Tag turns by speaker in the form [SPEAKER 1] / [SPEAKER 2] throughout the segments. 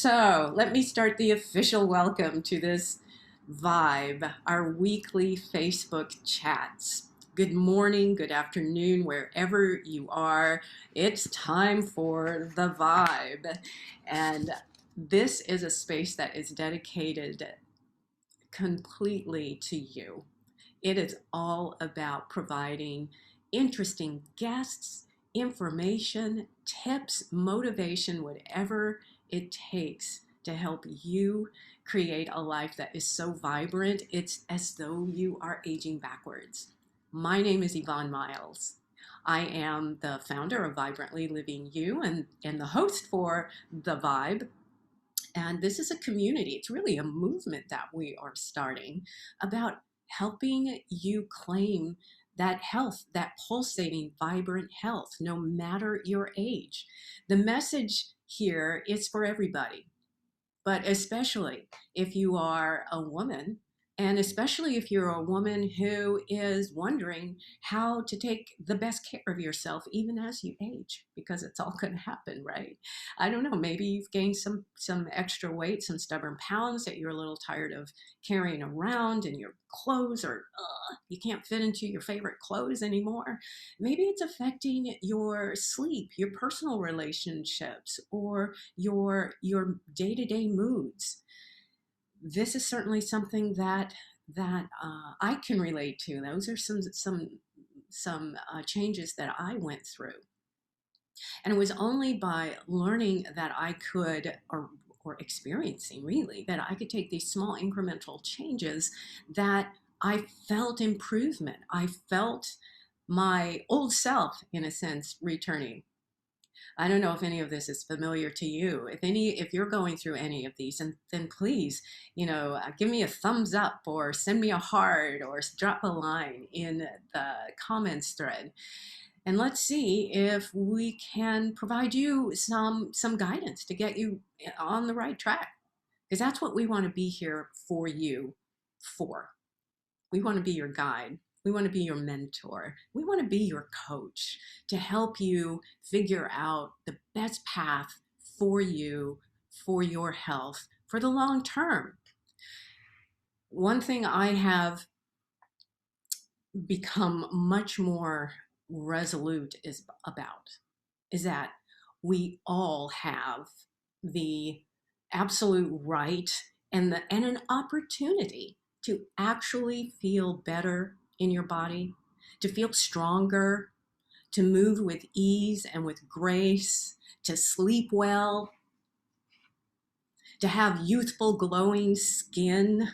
[SPEAKER 1] So let me start the official welcome to this Vibe, our weekly Facebook chats. Good morning, good afternoon, wherever you are. It's time for the Vibe. And this is a space that is dedicated completely to you. It is all about providing interesting guests, information, tips, motivation, whatever it takes to help you create a life that is so vibrant, it's as though you are aging backwards. My name is Yvonne Miles. I am the founder of Vibrantly Living You and the host for The Vibe. And this is a community, it's really a movement that we are starting about helping you claim that health, that pulsating, vibrant health, no matter your age. The message here is for everybody, but especially if you are a woman, and especially if you're a woman who is wondering how to take the best care of yourself even as you age, because it's all going to happen, right? I don't know, maybe you've gained some extra weight, some stubborn pounds that you're a little tired of carrying around, and your clothes are, you can't fit into your favorite clothes anymore. Maybe it's affecting your sleep, your personal relationships, or your day-to-day moods. This is certainly something that I can relate to. Those are some changes that I went through, and it was only by learning that I could, or experiencing really, that I could take these small incremental changes that I felt improvement. I felt my old self, in a sense, returning. I don't know if any of this is familiar to you. If you're going through any of these, and then please, give me a thumbs up, or send me a heart, or drop a line in the comments thread. And let's see if we can provide you some guidance to get you on the right track. Because that's what we want to be here for you for. We want to be your guide. We want to be your mentor. We want to be your coach to help you figure out the best path for you, for your health, for the long term. One thing I have become much more resolute about is that we all have the absolute right and an opportunity to actually feel better in your body, to feel stronger, to move with ease and with grace, to sleep well, to have youthful, glowing skin.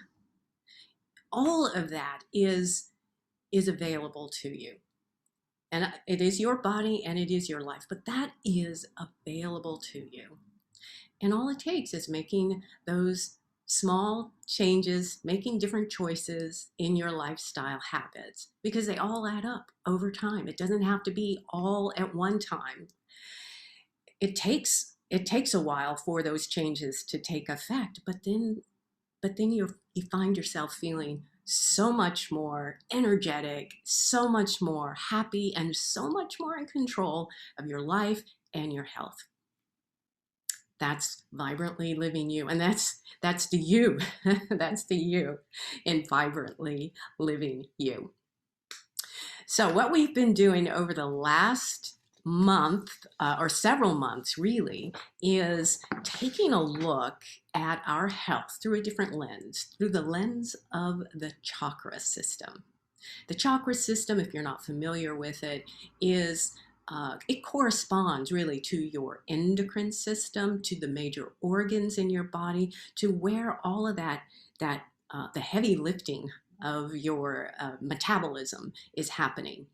[SPEAKER 1] All of that is available to you. And it is your body and it is your life, but that is available to you. And all it takes is making those small changes, making different choices in your lifestyle habits, because they all add up over time. It doesn't have to be all at one time. It takes a while for those changes to take effect, but then you find yourself feeling so much more energetic, so much more happy, and so much more in control of your life and your health. That's Vibrantly Living You, and that's the you. That's the you in Vibrantly Living You. So what we've been doing over the last month, or several months really, is taking a look at our health through a different lens, through the lens of the chakra system. The chakra system, if you're not familiar with it, is it corresponds really to your endocrine system, to the major organs in your body, to where all of that the heavy lifting of your metabolism is happening.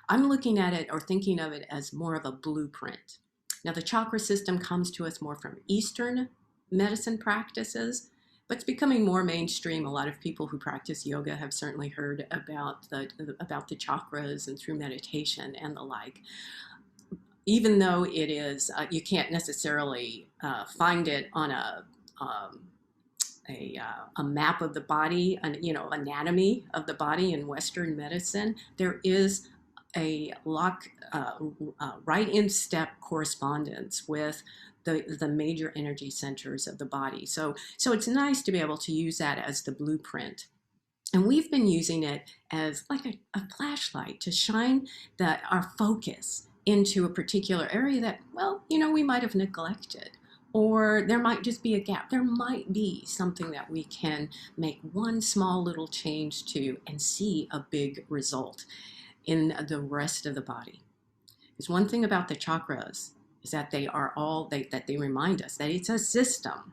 [SPEAKER 1] I'm looking at it, or thinking of it, as more of a blueprint. Now, the chakra system comes to us more from Eastern medicine practices, but it's becoming more mainstream. A lot of people who practice yoga have certainly heard about the chakras, and through meditation and the like. Even though it is, you can't necessarily find it on a map of the body, and anatomy of the body in Western medicine, there is right in step correspondence with the major energy centers of the body. So it's nice to be able to use that as the blueprint. And we've been using it as like a flashlight to shine our focus into a particular area that, well, we might have neglected. Or there might just be a gap. There might be something that we can make one small little change to and see a big result in the rest of the body. Because one thing about the chakras is that they remind us that it's a system.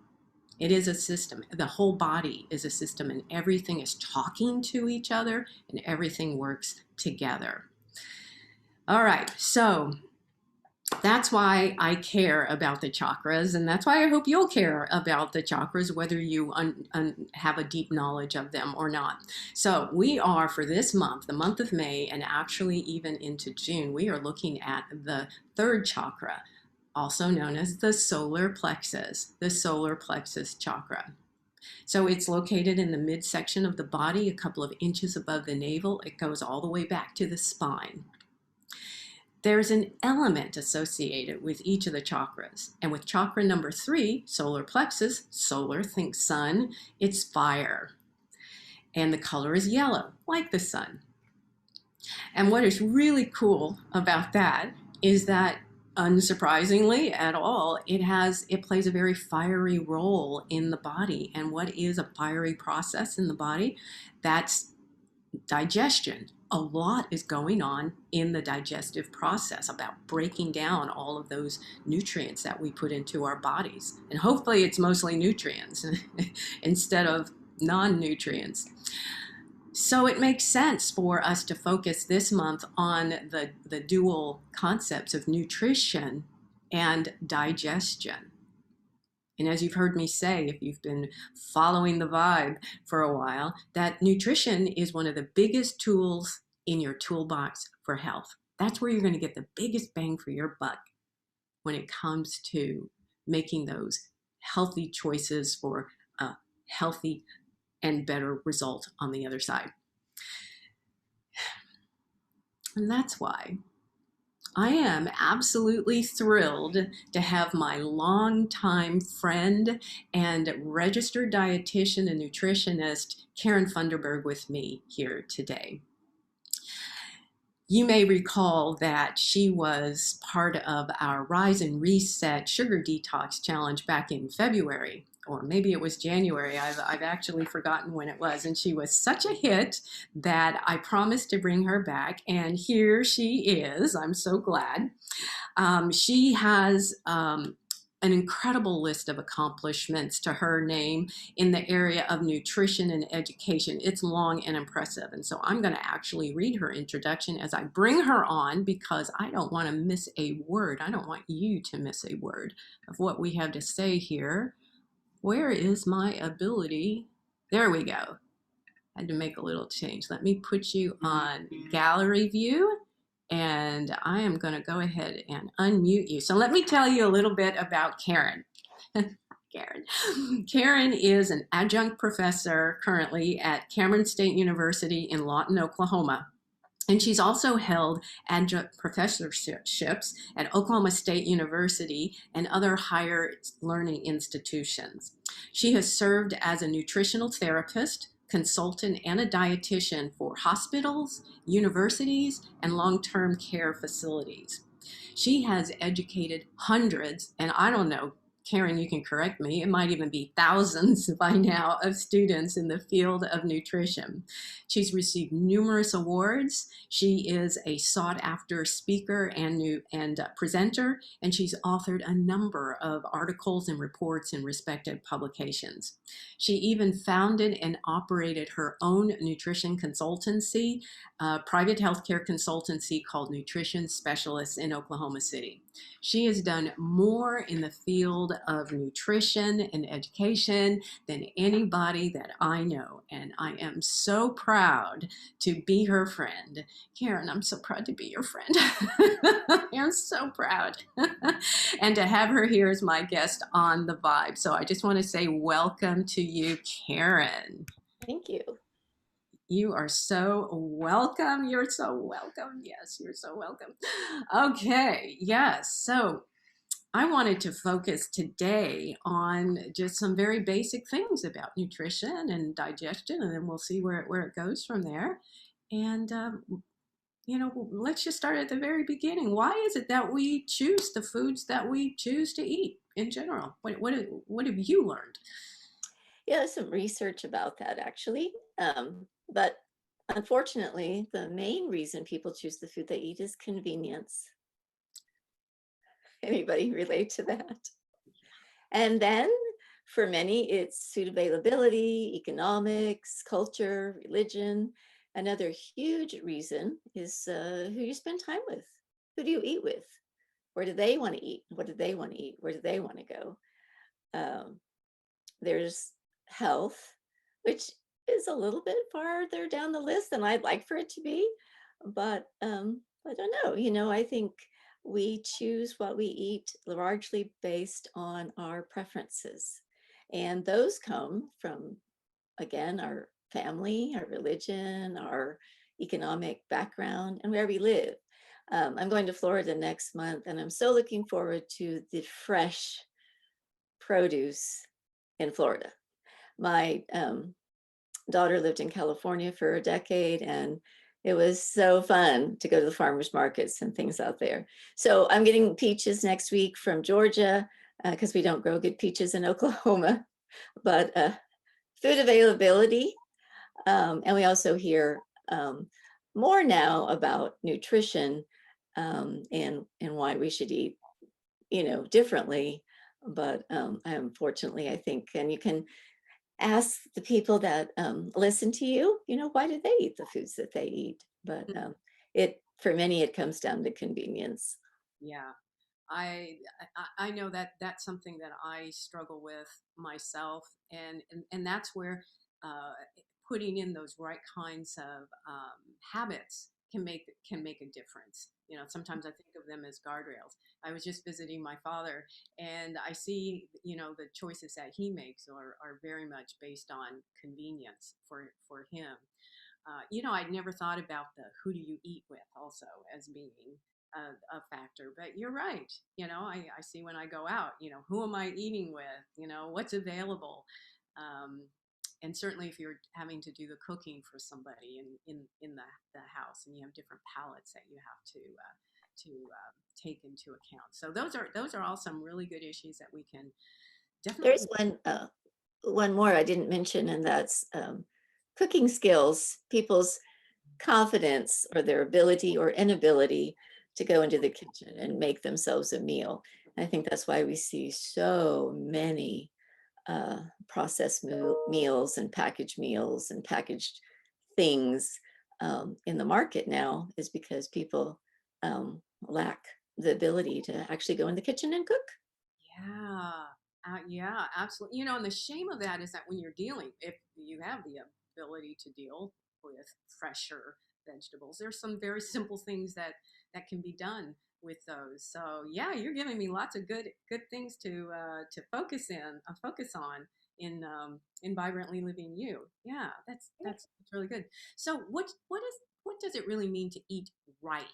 [SPEAKER 1] It is a system. The whole body is a system, and everything is talking to each other, and everything works together. All right, so that's why I care about the chakras, and that's why I hope you'll care about the chakras, whether you have a deep knowledge of them or not. So we are, for this month, the month of May, and actually even into June, we are looking at the third chakra, also known as the solar plexus chakra. So it's located in the midsection of the body, a couple of inches above the navel. It goes all the way back to the spine. There's an element associated with each of the chakras. And with chakra number 3, solar plexus, solar, think sun, it's fire. And the color is yellow, like the sun. And what is really cool about that is that, unsurprisingly at all, it plays a very fiery role in the body. And what is a fiery process in the body? That's digestion. A lot is going on in the digestive process about breaking down all of those nutrients that we put into our bodies. And hopefully it's mostly nutrients instead of non-nutrients. So it makes sense for us to focus this month on the dual concepts of nutrition and digestion. And as you've heard me say, if you've been following the vibe for a while, that nutrition is one of the biggest tools in your toolbox for health. That's where you're going to get the biggest bang for your buck when it comes to making those healthy choices for a healthy and better result on the other side. And that's why I am absolutely thrilled to have my longtime friend and registered dietitian and nutritionist, Karen Funderburg, with me here today. You may recall that she was part of our Rise and Reset Sugar Detox Challenge back in February. Or maybe it was January. I've actually forgotten when it was. And she was such a hit that I promised to bring her back. And here she is. I'm so glad. She has an incredible list of accomplishments to her name in the area of nutrition and education. It's long and impressive. And so I'm going to actually read her introduction as I bring her on, because I don't want to miss a word. I don't want you to miss a word of what we have to say here. Where is my ability? There we go. I had to make a little change. Let me put you on gallery view, and I am going to go ahead and unmute you. So let me tell you a little bit about Karen. Karen is an adjunct professor currently at Cameron State University in Lawton, Oklahoma. And she's also held adjunct professorships at Oklahoma State University and other higher learning institutions. She has served as a nutritional therapist, consultant, and a dietitian for hospitals, universities, and long-term care facilities. She has educated hundreds, and I don't know, Karen, you can correct me, it might even be thousands by now, of students in the field of nutrition. She's received numerous awards. She is a sought-after speaker and presenter, and she's authored a number of articles and reports in respected publications. She even founded and operated her own nutrition consultancy, private healthcare consultancy called Nutrition Specialists in Oklahoma City. She has done more in the field of nutrition and education than anybody that I know, and I am so proud to be her friend. Karen, I'm so proud to be your friend. I'm so proud. And to have her here as my guest on The Vibe. So I just want to say welcome to you, Karen.
[SPEAKER 2] Thank you.
[SPEAKER 1] You are so welcome. You're so welcome. Yes, you're so welcome. Okay, yes. So I wanted to focus today on just some very basic things about nutrition and digestion, and then we'll see where it goes from there. And let's just start at the very beginning. Why is it that we choose the foods that we choose to eat in general? What have you learned?
[SPEAKER 2] Yeah, there's some research about that actually. But unfortunately, the main reason people choose the food they eat is convenience. Anybody relate to that? And then for many, it's food availability, economics, culture, religion. Another huge reason is who you spend time with. Who do you eat with? Where do they want to eat? What do they want to eat? Where do they want to go? Um, there's health, which is a little bit farther down the list than I'd like for it to be. But I don't know. I think we choose what we eat largely based on our preferences. And those come from, again, our family, our religion, our economic background, and where we live. I'm going to Florida next month, and I'm so looking forward to the fresh produce in Florida. My daughter lived in California for a decade, and it was so fun to go to the farmers markets and things out there. So I'm getting peaches next week from Georgia because we don't grow good peaches in Oklahoma. But food availability, and we also hear more now about nutrition and why we should eat, differently. But unfortunately, I think, and you can ask the people that listen to you, why do they eat the foods that they eat? But for many, it comes down to convenience.
[SPEAKER 1] Yeah. I know that that's something that I struggle with myself, and that's where uh, putting in those right kinds of habits can make a difference. Sometimes I think of them as guardrails. I was just visiting my father, and I see the choices that he makes are very much based on convenience for him. I'd never thought about the who do you eat with also as being a factor. But you're right. I see when I go out, who am I eating with? What's available? Um, and certainly if you're having to do the cooking for somebody in the house, and you have different palettes that you have to take into account. So those are all some really good issues that we can
[SPEAKER 2] There's
[SPEAKER 1] definitely.
[SPEAKER 2] one more I didn't mention, and that's cooking skills, people's confidence or their ability or inability to go into the kitchen and make themselves a meal. And I think that's why we see so many processed meals and packaged things in the market now, is because people lack the ability to actually go in the kitchen and cook.
[SPEAKER 1] Yeah, yeah, absolutely. And the shame of that is that when you're dealing, if you have the ability to deal with fresher vegetables, there's some very simple things that can be done with those. So yeah, you're giving me lots of good things to focus on in vibrantly living you. Yeah, that's really good. So what does it really mean to eat right?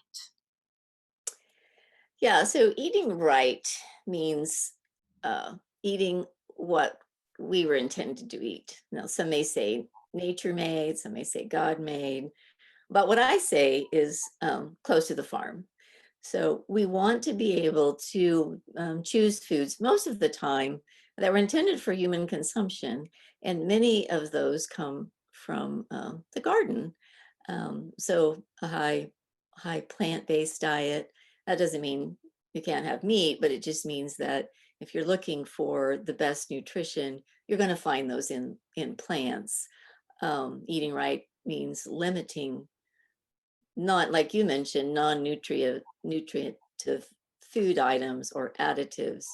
[SPEAKER 2] Yeah, so eating right means uh, eating what we were intended to eat. Now, some may say nature made, some may say God made, but what I say is close to the farm. So we want to be able to choose foods most of the time that were intended for human consumption, and many of those come from the garden. So a high plant-based diet. That doesn't mean you can't have meat, but it just means that if you're looking for the best nutrition, you're going to find those in plants. Eating right means limiting, not like you mentioned, nutritive food items or additives.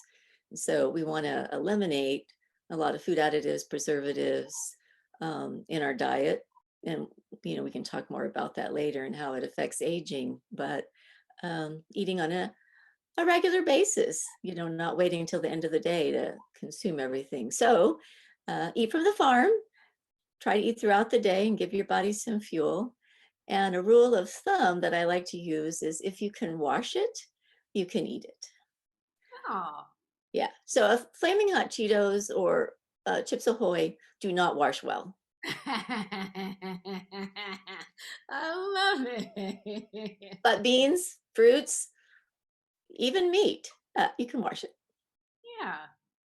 [SPEAKER 2] So we want to eliminate a lot of food additives, preservatives in our diet. And, we can talk more about that later and how it affects aging, but eating on a regular basis, not waiting until the end of the day to consume everything. So eat from the farm, try to eat throughout the day and give your body some fuel. And a rule of thumb that I like to use is if you can wash it, you can eat it.
[SPEAKER 1] Oh.
[SPEAKER 2] Yeah. So if Flaming Hot Cheetos or Chips Ahoy do not wash well.
[SPEAKER 1] I love it.
[SPEAKER 2] But beans, fruits, even meat, you can wash it.
[SPEAKER 1] Yeah.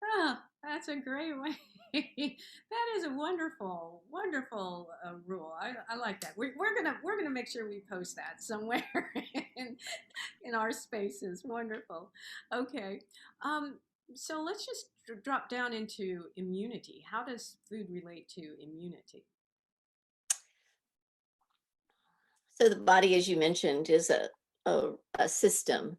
[SPEAKER 1] Oh, that's a great way. That is a wonderful, wonderful rule. I like that. We're gonna make sure we post that somewhere in in our spaces. Wonderful. Okay. Um, so let's just drop down into immunity. How does food relate to immunity?
[SPEAKER 2] So the body, as you mentioned, is a system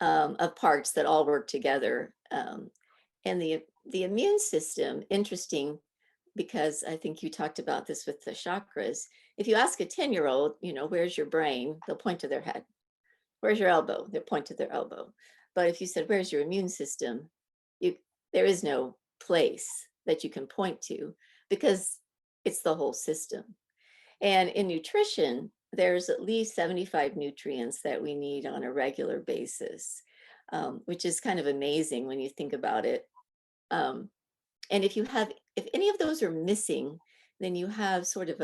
[SPEAKER 2] of parts that all work together. And the immune system, interesting, because I think you talked about this with the chakras. If you ask a 10-year-old, where's your brain? They'll point to their head. Where's your elbow? They'll point to their elbow. But if you said, where's your immune system? You, there is no place that you can point to because it's the whole system. And in nutrition, there's at least 75 nutrients that we need on a regular basis, which is kind of amazing when you think about it. Um, and if any of those are missing, then you have sort of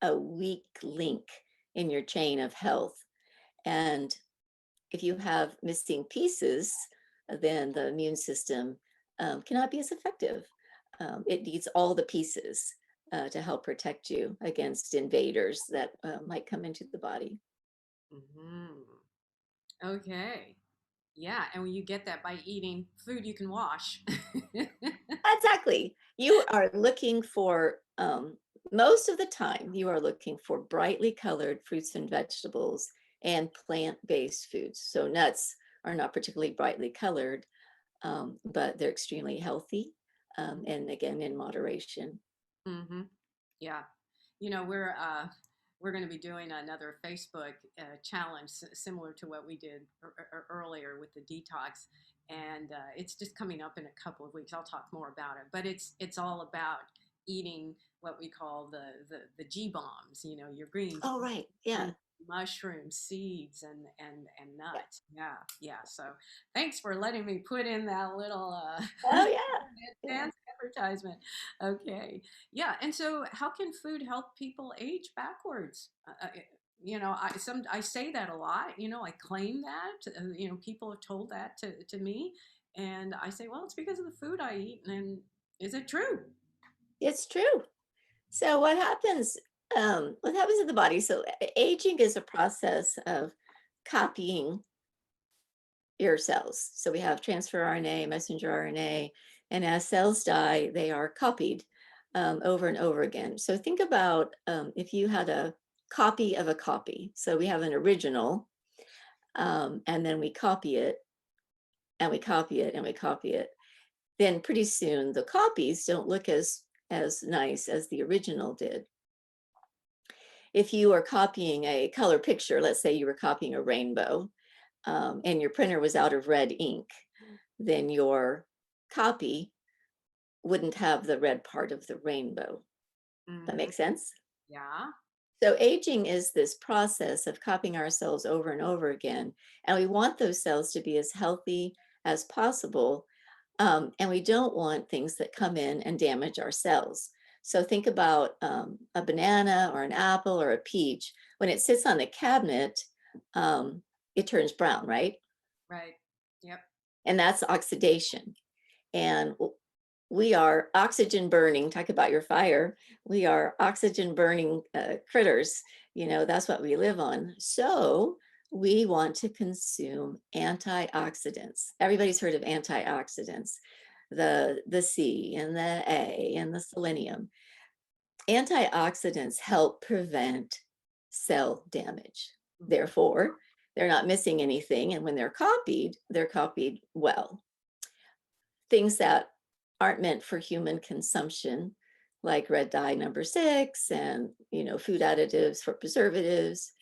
[SPEAKER 2] a weak link in your chain of health. And if you have missing pieces, then the immune system cannot be as effective. It needs all the pieces to help protect you against invaders that might come into the body.
[SPEAKER 1] Hmm. Okay. Yeah, and when you get that by eating food you can wash.
[SPEAKER 2] Exactly. You are looking for, most of the time, you are looking for brightly colored fruits and vegetables and plant-based foods. So nuts are not particularly brightly colored, but they're extremely healthy. And again, in moderation.
[SPEAKER 1] Mm-hmm. Yeah. We're going to be doing another Facebook challenge similar to what we did earlier with the detox, and it's just coming up in a couple of weeks. I'll talk more about it, but it's all about eating what we call the G bombs. Your greens,
[SPEAKER 2] Oh, right. Yeah.
[SPEAKER 1] mushrooms, seeds, and
[SPEAKER 2] Yeah.
[SPEAKER 1] nuts. Yeah, yeah. So thanks for letting me put in that little
[SPEAKER 2] Oh, yeah. Yeah.
[SPEAKER 1] dance advertisement. Okay. Yeah. And so, how can food help people age backwards? I say that a lot. I claim that. People have told that to me, and I say, well, it's because of the food I eat. And is it true?
[SPEAKER 2] It's true. So what happens in the body? So aging is a process of copying your cells. So we have transfer RNA, messenger RNA, and as cells die, they are copied over and over again. So think about if you had a copy of a copy. So we have an original, and then we copy it, and we copy it, and we copy it. Then pretty soon the copies don't look as nice as the original did. If you are copying a color picture, let's say you were copying a rainbow, and your printer was out of red ink, then your copy wouldn't have the red part of the rainbow. That
[SPEAKER 1] Hmm.
[SPEAKER 2] makes sense?
[SPEAKER 1] Yeah.
[SPEAKER 2] So aging is this process of copying our cells over and over again. And we want those cells to be as healthy as possible. And we don't want things that come in and damage our cells. So think about a banana or an apple or a peach. When it sits on the cabinet, it turns brown, right?
[SPEAKER 1] Right. Yep.
[SPEAKER 2] And that's oxidation. And we are oxygen burning. Talk about your fire. We are oxygen burning critters. That's what we live on. So we want to consume antioxidants. Everybody's heard of antioxidants, the C and the A and the selenium. Antioxidants help prevent cell damage.
[SPEAKER 1] Mhm.
[SPEAKER 2] Therefore, they're not missing anything. And when they're copied well. Things that aren't meant for human consumption, like red dye number 6 and food additives for preservatives,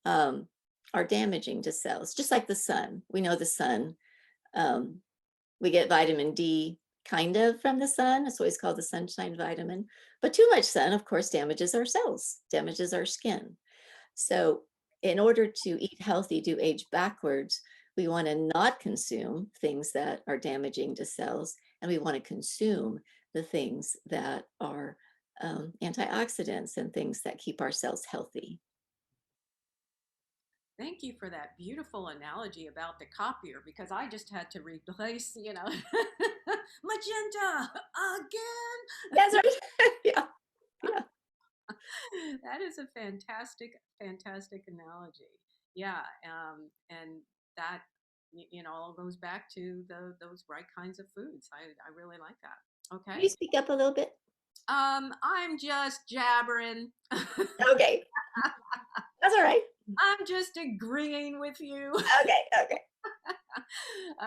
[SPEAKER 2] um, are damaging to cells. Just like the sun, we know the sun. Um, we get vitamin D kind of from the sun. It's always called the sunshine vitamin. But too much sun, of course, damages our cells, damages our skin. So in order to eat healthy, to age backwards, we want to not consume things that are damaging to cells, and we want to consume the things that are antioxidants and things that keep our cells healthy.
[SPEAKER 1] Thank you for that beautiful analogy about the copier because I just had to replace, magenta again.
[SPEAKER 2] That's right. Yeah, yeah.
[SPEAKER 1] That is a fantastic, fantastic analogy. Yeah, and that all goes back to those right kinds of foods. I really like that.
[SPEAKER 2] Can you
[SPEAKER 1] Okay.
[SPEAKER 2] speak up a little bit?
[SPEAKER 1] I'm just jabbering.
[SPEAKER 2] Okay, that's all right.
[SPEAKER 1] I'm just agreeing with you.
[SPEAKER 2] Okay, okay.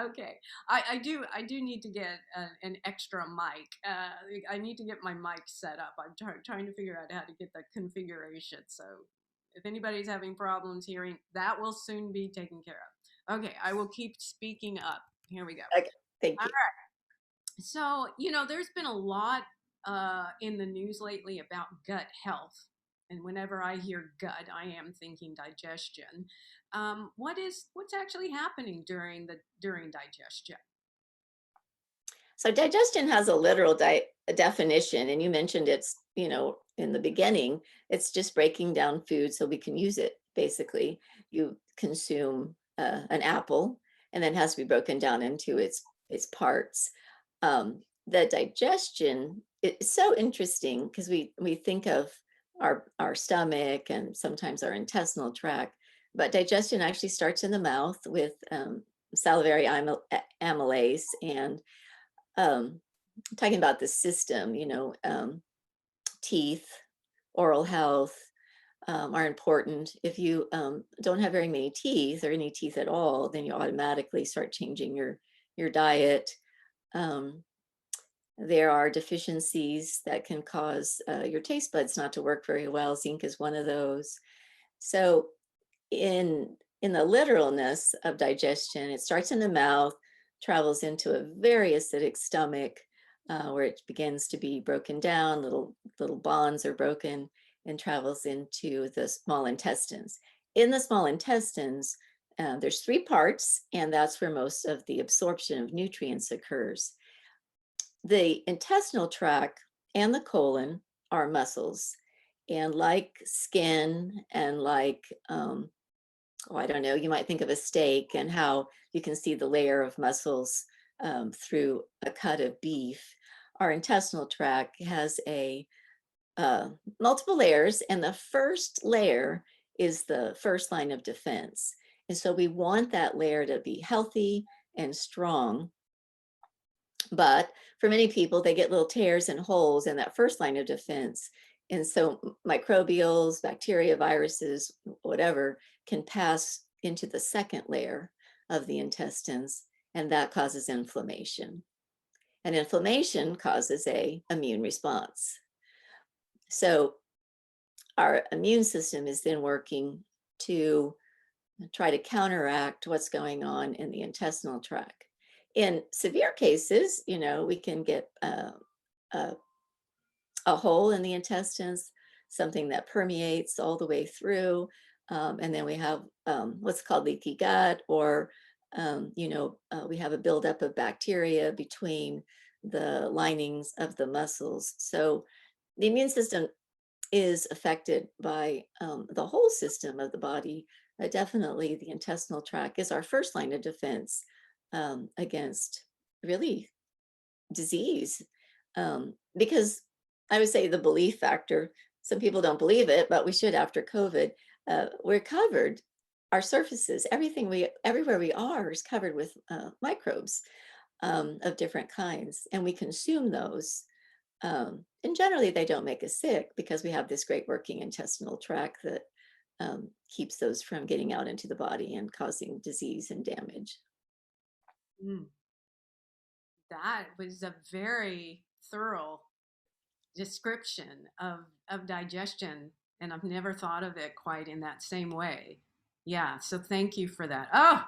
[SPEAKER 1] Okay, I do need to get an extra mic. I need to get my mic set up. I'm trying to figure out how to get the configuration. So if anybody's having problems hearing, that will soon be taken care of. Okay, I will keep speaking up. Here we go.
[SPEAKER 2] Okay, thank
[SPEAKER 1] All
[SPEAKER 2] you.
[SPEAKER 1] right. So there's been a lot in the news lately about gut health. And whenever I hear gut, I am thinking digestion. What's actually happening during digestion?
[SPEAKER 2] So digestion has a literal definition, and you mentioned it's, in the beginning, it's just breaking down food so we can use it. Basically, you consume an apple, and then it has to be broken down into its parts. The digestion is so interesting because we think of our stomach and sometimes our intestinal tract, but digestion actually starts in the mouth with salivary amylase and talking about the system, teeth, oral health are important. If you don't have very many teeth or any teeth at all, then you automatically start changing your diet. Um, there are deficiencies that can cause your taste buds not to work very well. Zinc is one of those. So in the literalness of digestion, it starts in the mouth, travels into a very acidic stomach, where it begins to be broken down. Little bonds are broken and travels into the small intestines. In the small intestines, there's three parts, and that's where most of the absorption of nutrients occurs. The intestinal tract and the colon are muscles, and like skin and like I don't know, you might think of a steak and how you can see the layer of muscles through a cut of beef. Our intestinal tract has a multiple layers, and the first layer is the first line of defense. And so we want that layer to be healthy and strong. But for many people, they get little tears and holes in that first line of defense. And so microbials, bacteria, viruses, whatever, can pass into the second layer of the intestines, and that causes inflammation. And inflammation causes a immune response. So our immune system is then working to try to counteract what's going on in the intestinal tract. In severe cases, we can get a hole in the intestines, something that permeates all the way through. And then we have what's called leaky gut, or, we have a buildup of bacteria between the linings of the muscles. So the immune system is affected by the whole system of the body. Definitely, the intestinal tract is our first line of defense against really disease. Because I would say the belief factor, some people don't believe it, but we should after COVID. We're covered, our surfaces, everywhere we are is covered with microbes of different kinds, and we consume those. And generally, they don't make us sick because we have this great working intestinal tract that keeps those from getting out into the body and causing disease and damage.
[SPEAKER 1] Mm, that was a very thorough description of digestion, and I've never thought of it quite in that same way. Yeah, so thank you for that. Oh,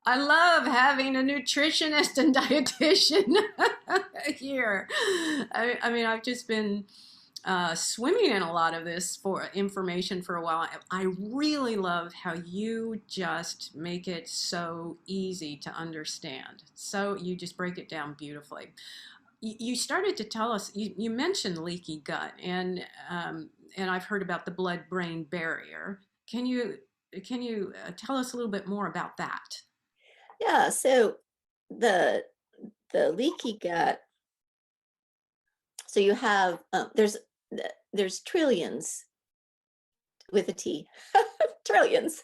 [SPEAKER 1] I love having a nutritionist and dietitian here. I mean, I've just been swimming in a lot of this for information for a while. I really love how you just make it so easy to understand. So you just break it down beautifully. You started to tell us. You mentioned leaky gut, and I've heard about the blood-brain barrier. Can you tell us a little bit more about that?
[SPEAKER 2] Yeah, so the the leaky gut, so you have there's trillions with a T, trillions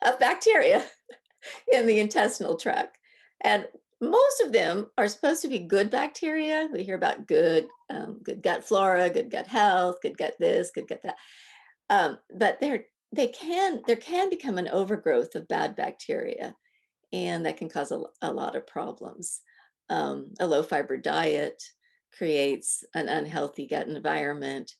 [SPEAKER 2] of bacteria in the intestinal tract. And most of them are supposed to be good bacteria. We hear about good gut flora, good gut health, good gut this, good gut that. But there can become an overgrowth of bad bacteria, and that can cause a lot of problems. A low fiber diet creates an unhealthy gut environment.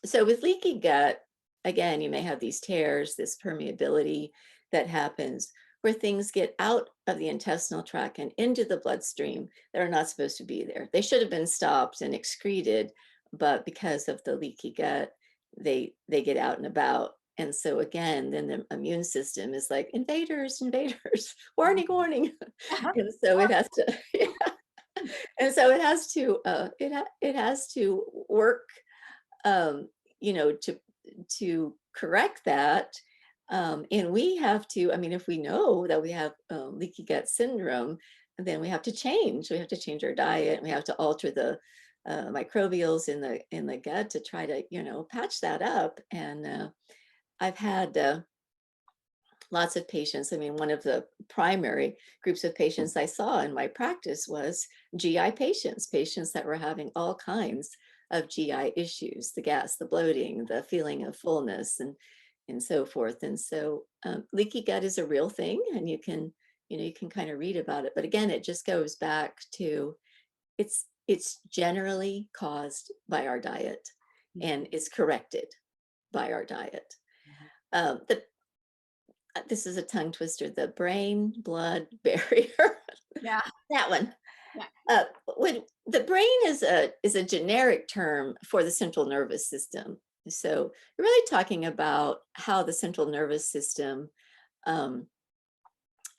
[SPEAKER 2] So with leaky gut, again, you may have these tears, this permeability that happens where things get out of the intestinal tract and into the bloodstream that are not supposed to be there. They should have been stopped and excreted, but because of the leaky gut, they get out and about. And so again, then the immune system is like invaders, invaders, warning, warning. And so it has to, yeah. And so it has to, it has to work, um, to correct that. And we have to, I mean, if we know that we have leaky gut syndrome, then we have to change. We have to change our diet. We have to alter the microbials in the gut to try to, patch that up. And I've had lots of patients. I mean, one of the primary groups of patients I saw in my practice was GI patients, patients that were having all kinds of GI issues, the gas, the bloating, the feeling of fullness, and so forth. And so leaky gut is a real thing, and you can kind of read about it. But again, it just goes back to it's generally caused by our diet and is corrected by our diet. The This is a tongue twister, the brain blood barrier.
[SPEAKER 1] Yeah.
[SPEAKER 2] That one.
[SPEAKER 1] Yeah.
[SPEAKER 2] When the brain is a generic term for the central nervous system. So you're really talking about how the central nervous system um,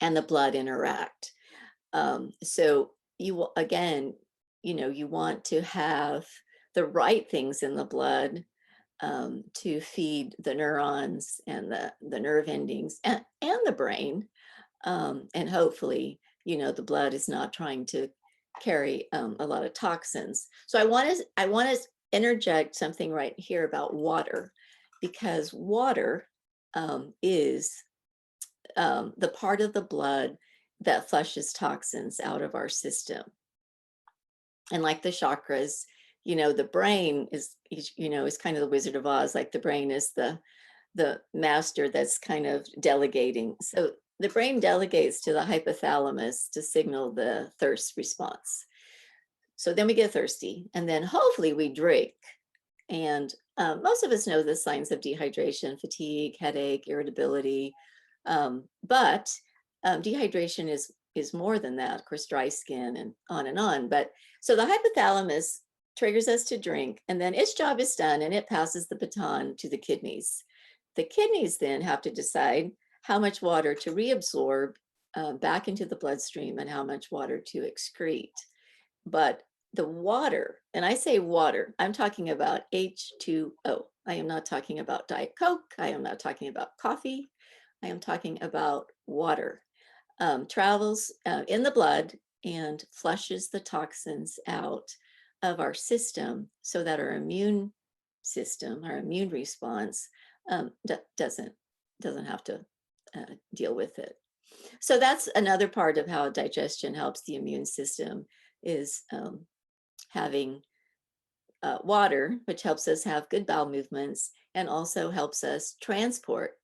[SPEAKER 2] and the blood interact. So you will, again, you want to have the right things in the blood to feed the neurons and the nerve endings and the brain. And hopefully, the blood is not trying to carry a lot of toxins. So I want to interject something right here about water, because water is the part of the blood that flushes toxins out of our system. And like the chakras, the brain is kind of the Wizard of Oz. Like the brain is the master that's kind of delegating. So the brain delegates to the hypothalamus to signal the thirst response. So then we get thirsty, and then hopefully we drink. And most of us know the signs of dehydration: fatigue, headache, irritability. But dehydration is more than that. Of course, dry skin and on and on. But so the hypothalamus triggers us to drink, and then its job is done, and it passes the baton to the kidneys. The kidneys then have to decide how much water to reabsorb back into the bloodstream and how much water to excrete. But the water, and I say water, I'm talking about H2O. I am not talking about Diet Coke. I am not talking about coffee. I am talking about water. Travels in the blood and flushes the toxins out of our system so that our immune system, our immune response, doesn't have to deal with it. So that's another part of how digestion helps the immune system, is having water, which helps us have good bowel movements and also helps us transport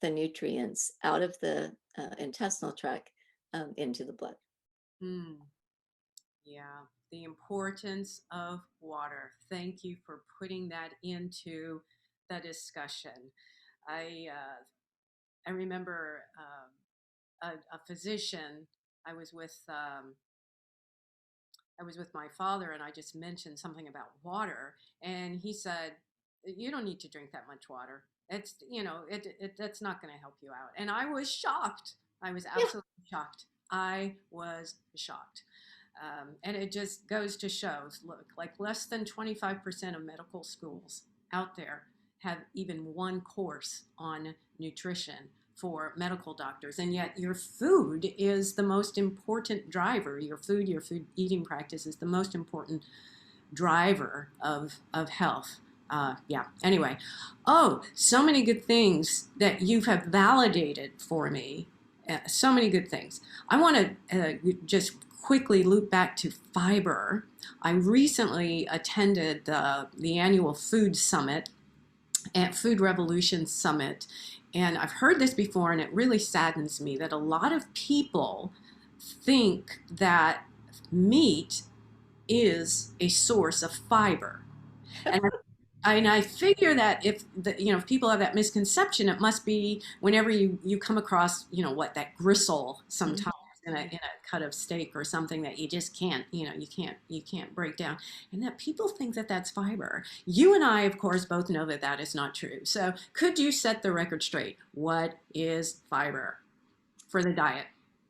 [SPEAKER 2] the nutrients out of the intestinal tract into the blood.
[SPEAKER 1] Mm, yeah, the importance of water. Thank you for putting that into the discussion. I remember a physician. I was with I was with my father, and I just mentioned something about water, and he said, "You don't need to drink that much water. It's, that's not going to help you out." And I was shocked. I was
[SPEAKER 2] Yeah.
[SPEAKER 1] absolutely shocked. I was shocked. And it just goes to show, look, like less than 25% of medical schools out there have even one course on nutrition for medical doctors. And yet your food is the most important driver. Your food eating practice is the most important driver of health. Yeah. Anyway, oh, so many good things that you have validated for me. So many good things. I want to just quickly loop back to fiber. I recently attended the annual food summit at Food Revolution Summit. And I've heard this before, and it really saddens me that a lot of people think that meat is a source of fiber. And I figure that if people have that misconception, it must be whenever you come across, that gristle sometimes in a cut of steak or something that you just can't, you can't break down. And that people think that that's fiber. You and I, of course, both know that that is not true. So could you set the record straight? What is fiber for the diet?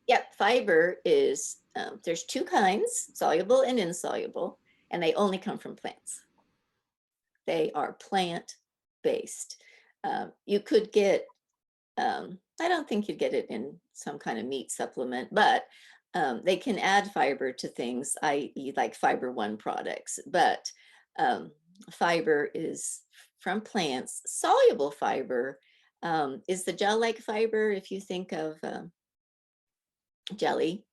[SPEAKER 2] Yep, fiber is, there's two kinds, soluble and insoluble, and they only come from plants. They are plant-based. You could get, I don't think you'd get it in some kind of meat supplement, but they can add fiber to things, i.e. like Fiber One products, but fiber is from plants. Soluble fiber is the gel-like fiber, if you think of jelly,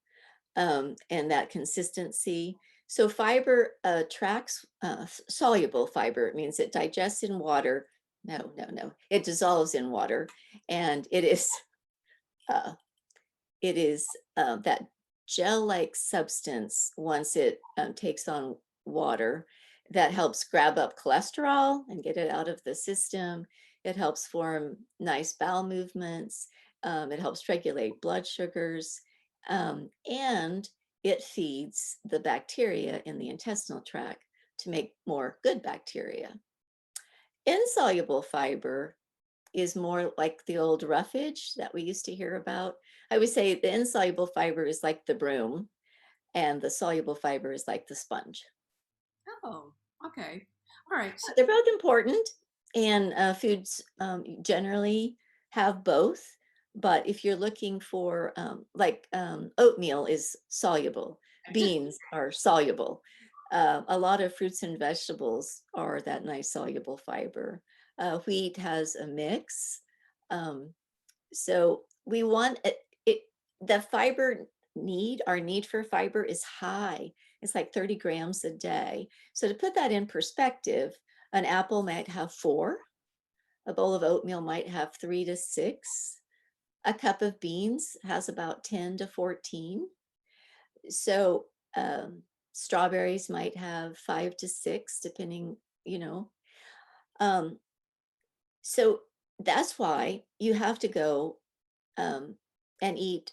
[SPEAKER 2] and that consistency. So fiber tracks soluble fiber. It means it digests in water. No, no, no. It dissolves in water, and uh, it is that gel-like substance once it takes on water that helps grab up cholesterol and get it out of the system. It helps form nice bowel movements. It helps regulate blood sugars. And it feeds the bacteria in the intestinal tract to make more good bacteria. Insoluble fiber is more like the old roughage that we used to hear about. I would say the insoluble fiber is like the broom, and the soluble fiber is like the sponge.
[SPEAKER 1] Oh, okay. All right. So,
[SPEAKER 2] They're both important, and foods generally have both. But if you're looking for, oatmeal is soluble,
[SPEAKER 1] just
[SPEAKER 2] beans are soluble. A lot of fruits and vegetables are that nice soluble fiber. Wheat has a mix. Um, so we want it, the fiber our need for fiber is high. It's like 30 grams a day. So to put that in perspective, an apple might have 4, a bowl of oatmeal might have 3 to 6, a cup of beans has about 10 to 14. So strawberries might have 5 to 6, depending, you know. Um, so that's why you have to go and eat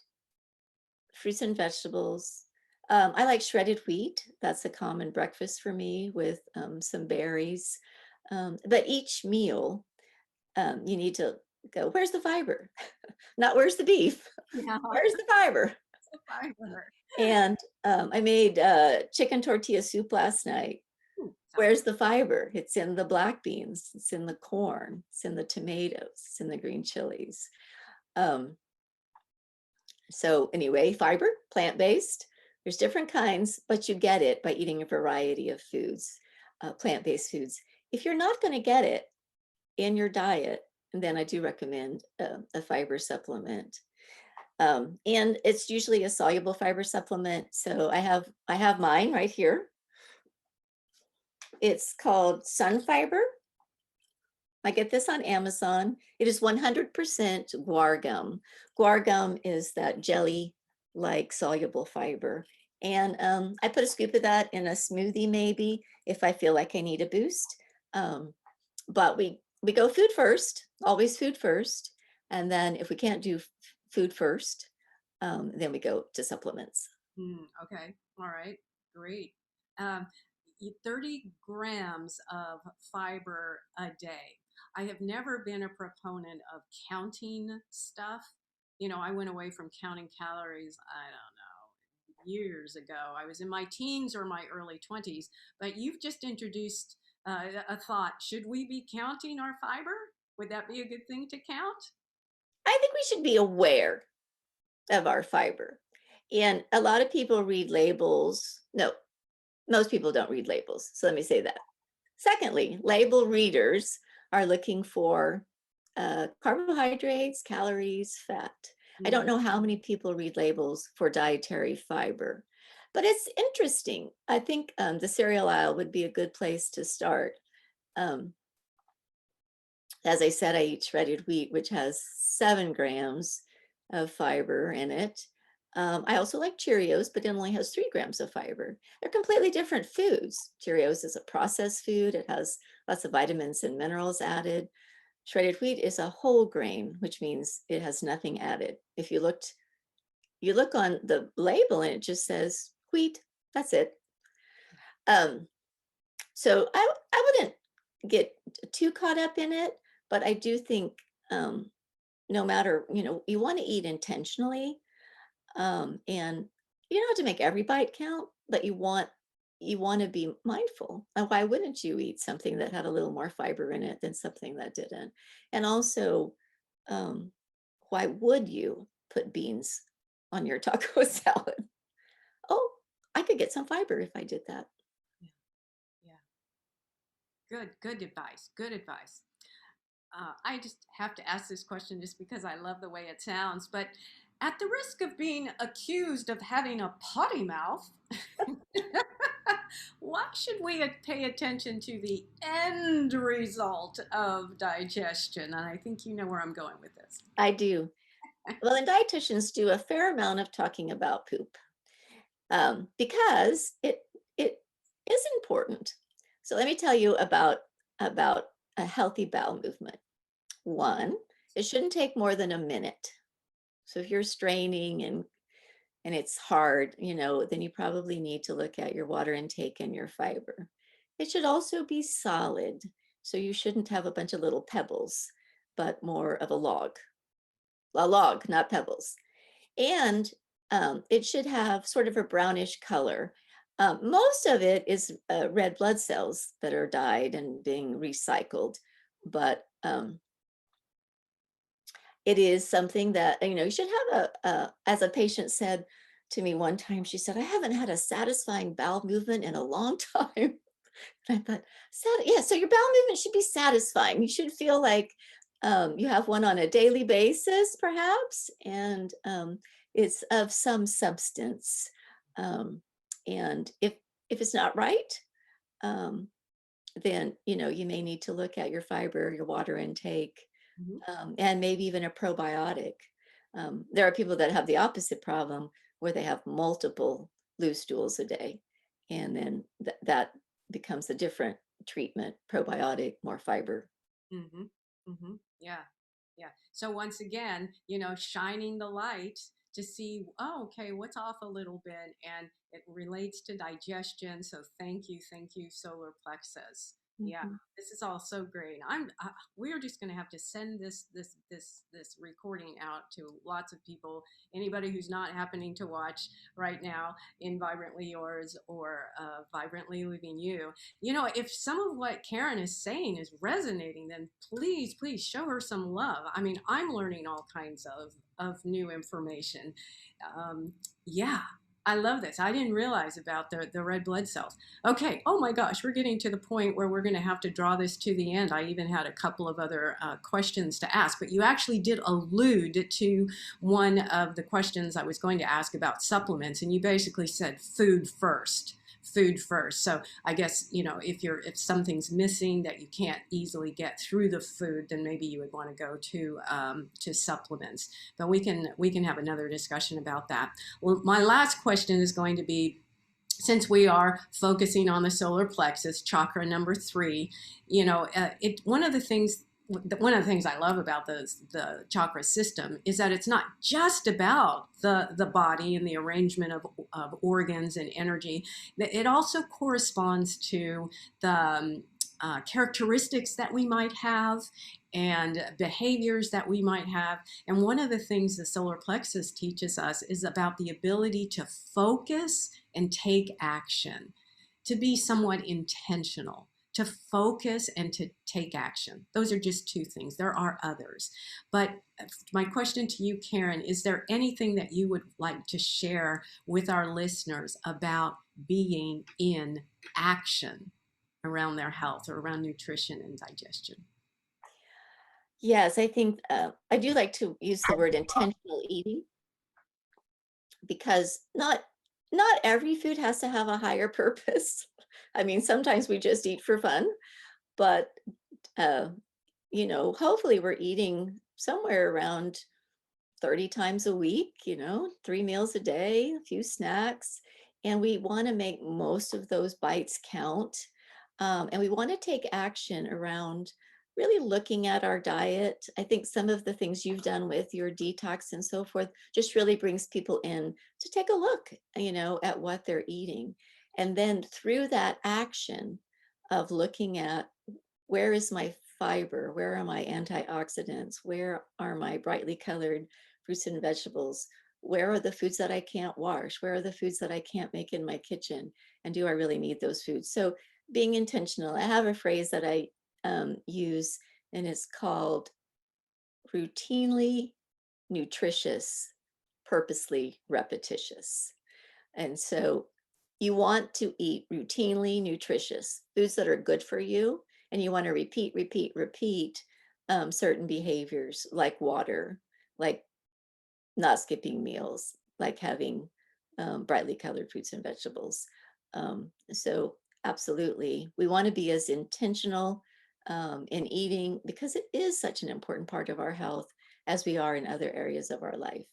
[SPEAKER 2] fruits and vegetables. I like shredded wheat. That's a common breakfast for me with some berries. But each meal, you need to go, where's the fiber? Not where's the beef?
[SPEAKER 1] yeah,
[SPEAKER 2] Where's the fiber?
[SPEAKER 1] fiber.
[SPEAKER 2] And I made chicken tortilla soup last night.
[SPEAKER 1] Ooh,
[SPEAKER 2] Where's the fiber? It's in the black beans, it's in the corn, it's in the tomatoes, it's in the green chilies. So anyway, fiber, plant-based. There's different kinds, but you get it by eating a variety of foods, plant-based foods. If you're not going to get it in your diet, then I do recommend a fiber supplement. And it's usually a soluble fiber supplement. So I have mine right here. It's called Sun Fiber. I get this on Amazon. It is 100% guar gum. Guar gum is that jelly-like soluble fiber. And I put a scoop of that in a smoothie maybe if I feel like I need a boost. But we go food first, always food first. And then if we can't do food first, then we go to supplements.
[SPEAKER 1] Okay. All right. Great. Um, 30 grams of fiber a day. I have never been a proponent of counting stuff. You know, I went away from counting calories, I don't know, years ago. I was in my teens or my early 20s, but you've just introduced a thought. Should we be counting our fiber? Would that be a good thing to count?
[SPEAKER 2] I think we should be aware of our fiber. And a lot of people read labels. No, most people don't read labels. So let me say that. Secondly, label readers are looking for carbohydrates, calories, fat. I don't
[SPEAKER 1] Mm,
[SPEAKER 2] know how many people read labels for dietary fiber, but it's interesting. I think the cereal aisle would be a good place to start. Um, as I said, I eat shredded wheat, which has 7 grams of fiber in it. I also like Cheerios, but it only has 3 grams of fiber. They're completely different foods. Cheerios is a processed food. It has lots of vitamins and minerals added. Shredded wheat is a whole grain, which means it has nothing added. If you look on the label and it just says wheat, that's it. Um, so I wouldn't get too caught up in it, but I do think no matter, you want to eat intentionally, and you don't have to make every bite count, but you want to be mindful. And why wouldn't you eat something that had a little more fiber in it than something that didn't? And also, um, why would you put beans on your taco salad? Oh, I could get some fiber if I did that.
[SPEAKER 1] yeah, yeah. Good advice. Good advice. I just have to ask this question just because I love the way it sounds. But at the risk of being accused of having a potty mouth, why should we pay attention to the end result of digestion? And I think you know where I'm going with this.
[SPEAKER 2] I do. Well, and dietitians do a fair amount of talking about poop, because it is important. So let me tell you about a healthy bowel movement. One, it shouldn't take more than a minute. So if you're straining and it's hard, then you probably need to look at your water intake and your fiber. It should also be solid. So you shouldn't have a bunch of little pebbles, but more of a log, not pebbles. And it should have sort of a brownish color. Most of it is red blood cells that are dyed and being recycled, but it is something that you should have as a patient said to me one time, she said, I haven't had a satisfying bowel movement in a long time. And I thought, yeah, so your bowel movement should be satisfying. You should feel like you have one on a daily basis, perhaps, and it's of some substance. Um, and if it's not right, um, then you may need to look at your fiber, your water intake,
[SPEAKER 1] Mhm.
[SPEAKER 2] and maybe even a probiotic. There are people that have the opposite problem where they have multiple loose stools a day, and then that becomes a different treatment, probiotic, more fiber.
[SPEAKER 1] Mm-hmm. Mm-hmm. Yeah. Yeah. So once again, shining the light to see, oh, okay, what's off a little bit, and it relates to digestion. So thank you, solar plexus. Yeah,
[SPEAKER 2] Mhm.
[SPEAKER 1] this is all so great. We're just going to have to send this recording out to lots of people. Anybody who's not happening to watch right now in Vibrantly Yours or Vibrantly Living You, if some of what Karen is saying is resonating, then please show her some love. I mean, I'm learning all kinds of new information. Yeah, I love this. I didn't realize about the red blood cells. Okay. Oh my gosh, we're getting to the point where we're going to have to draw this to the end. I even had a couple of other questions to ask, but you actually did allude to one of the questions I was going to ask about supplements, and you basically said food first. Food first. So I guess, if something's missing that you can't easily get through the food, then maybe you would want to go to supplements. But we can have another discussion about that. Well, my last question is going to be, since we are focusing on the solar plexus, chakra number 3, one of the things one of the things I love about the chakra system is that it's not just about the body and the arrangement of organs and energy. It also corresponds to the characteristics that we might have and behaviors that we might have. And one of the things the solar plexus teaches us is about the ability to focus and take action, to be somewhat intentional, to focus and to take action. Those are just two things. There are others. But my question to you, Karen, is there anything that you would like to share with our listeners about being in action around their health or around nutrition and digestion?
[SPEAKER 2] Yes, I think I do like to use the word intentional eating, because not every food has to have a higher purpose. I mean, sometimes we just eat for fun, but uh, hopefully we're eating somewhere around 30 times a week, 3 meals a day, a few snacks, and we want to make most of those bites count. And we want to take action around really looking at our diet. I think some of the things you've done with your detox and so forth just really brings people in to take a look, at what they're eating. And then through that action of looking at, where is my fiber? Where are my antioxidants? Where are my brightly colored fruits and vegetables? Where are the foods that I can't wash? Where are the foods that I can't make in my kitchen? And do I really need those foods? So being intentional. I have a phrase that I use, and it's called routinely nutritious, purposely repetitious. And so you want to eat routinely nutritious foods that are good for you, and you want to repeat certain behaviors like water, like not skipping meals, like having brightly colored fruits and vegetables. So absolutely, we want to be as intentional in eating, because it is such an important part of our health as we are in other areas of our life.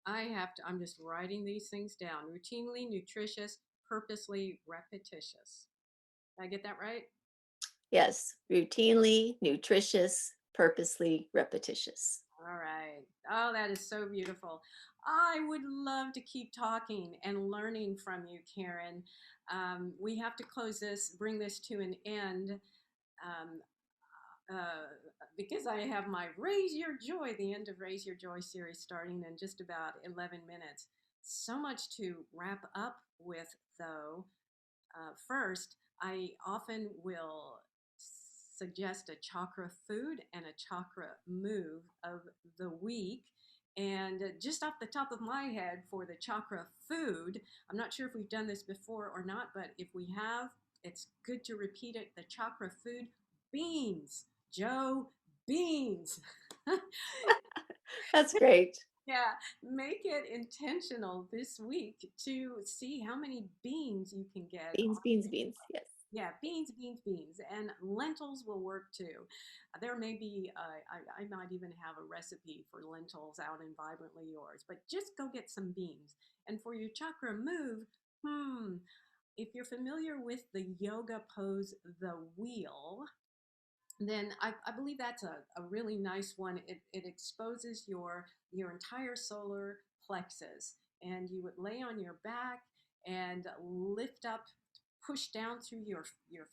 [SPEAKER 1] I'm just writing these things down. Routinely, nutritious, purposely repetitious. Did I get that right?
[SPEAKER 2] Yes, routinely, nutritious, purposely repetitious.
[SPEAKER 1] All right. Oh, that is so beautiful. I would love to keep talking and learning from you, Karen. We have to bring this to an end. Um, because I have my Raise Your Joy, the end of Raise Your Joy series starting in just about 11 minutes. So much to wrap up with, though. First, I often will suggest a chakra food and a chakra move of the week. And just off the top of my head, for the chakra food, I'm not sure if we've done this before or not, but if we have, it's good to repeat it. The chakra food: beans. Joe, beans.
[SPEAKER 2] That's great.
[SPEAKER 1] Yeah, make it intentional this week to see how many beans you can get.
[SPEAKER 2] Beans, beans, beans. Yes.
[SPEAKER 1] Yeah, beans, beans, beans, and lentils will work too. There may be, I might even have a recipe for lentils out in Vibrantly Yours, but just go get some beans. And for your chakra move, if you're familiar with the yoga pose, the wheel, then I believe that's a really nice one. It exposes your entire solar plexus, and you would lay on your back and lift up, push down through your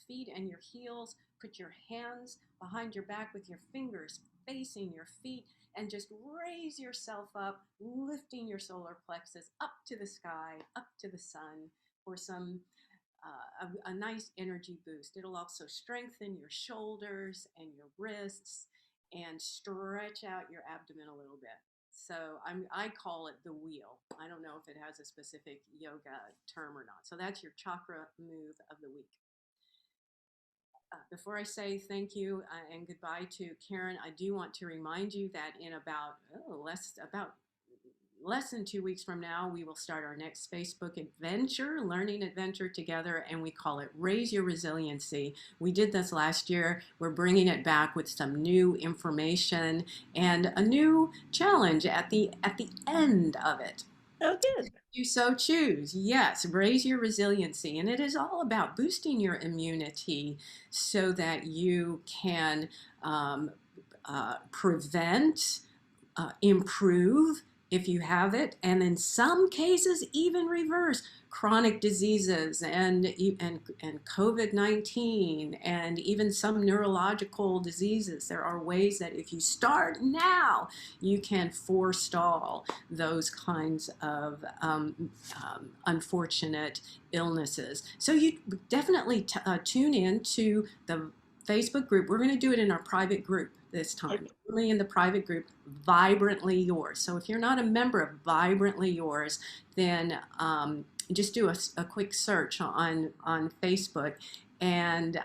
[SPEAKER 1] feet and your heels, put your hands behind your back with your fingers facing your feet, and just raise yourself up, lifting your solar plexus up to the sky, up to the sun, for some a nice energy boost. It'll also strengthen your shoulders and your wrists and stretch out your abdomen a little bit. So I call it the wheel. I don't know if it has a specific yoga term or not. So that's your chakra move of the week. Before I say thank you and goodbye to Karen, I do want to remind you that in about less than 2 weeks from now, we will start our next Facebook adventure, learning adventure together, and we call it Raise Your Resiliency. We did this last year. We're bringing it back with some new information and a new challenge at the end of it.
[SPEAKER 2] Oh, good.
[SPEAKER 1] You so choose. Yes, raise your resiliency. And it is all about boosting your immunity so that you can um, prevent, improve if you have it, and in some cases even reverse chronic diseases and COVID-19 and even some neurological diseases. There are ways that if you start now, you can forestall those kinds of unfortunate illnesses. So you definitely tune in to the Facebook group. We're going to do it in our private group this time,
[SPEAKER 2] Okay.
[SPEAKER 1] only in the private group, Vibrantly Yours. So if you're not a member of Vibrantly Yours, then just do a quick search on Facebook and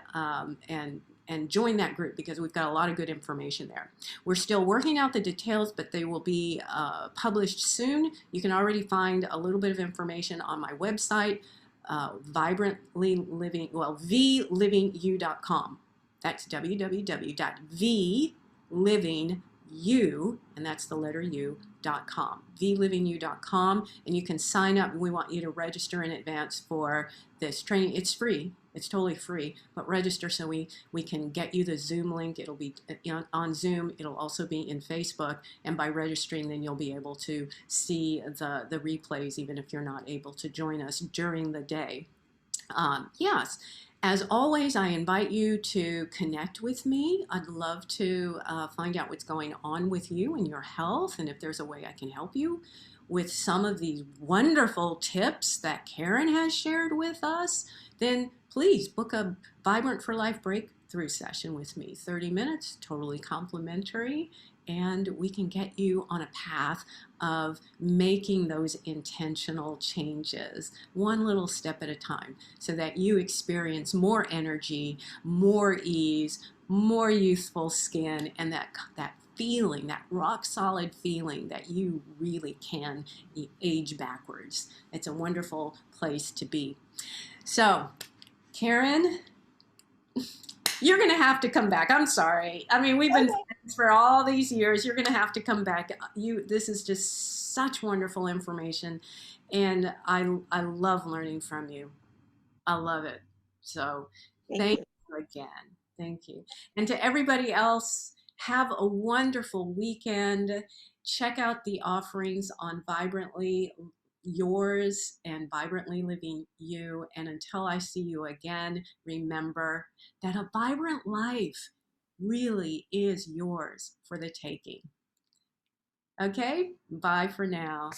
[SPEAKER 1] and join that group because we've got a lot of good information there. We're still working out the details, but they will be published soon. You can already find a little bit of information on my website, Vibrantly Living, well, vlivingyou.com. That's www.vlivingyou, and that's the letter U.com. vlivingyou.com, and you can sign up. We want you to register in advance for this training. It's free. It's totally free, but register so we can get you the Zoom link. It'll be on Zoom. It'll also be in Facebook, and by registering, then you'll be able to see the replays, even if you're not able to join us during the day. Yes, as always, I invite you to connect with me. I'd love to find out what's going on with you and your health, and if there's a way I can help you with some of these wonderful tips that Karen has shared with us, then please book a Vibrant for Life breakthrough session with me. 30 minutes, totally complimentary, and we can get you on a path of making those intentional changes, one little step at a time, so that you experience more energy, more ease, more youthful skin, and that feeling, that rock solid feeling that you really can age backwards. It's a wonderful place to be. So, Karen, you're going to have to come back. I'm sorry. I mean, we've been
[SPEAKER 2] Okay.
[SPEAKER 1] friends for all these years. You're going to have to come back. This is just such wonderful information, and I love learning from you. I love it. So,
[SPEAKER 2] Thank
[SPEAKER 1] thank
[SPEAKER 2] you.
[SPEAKER 1] you again. Thank you. And to everybody else, have a wonderful weekend. Check out the offerings on Vibrantly Yours and Vibrantly Living You. And until I see you again, remember that a vibrant life really is yours for the taking. Okay? Bye for now.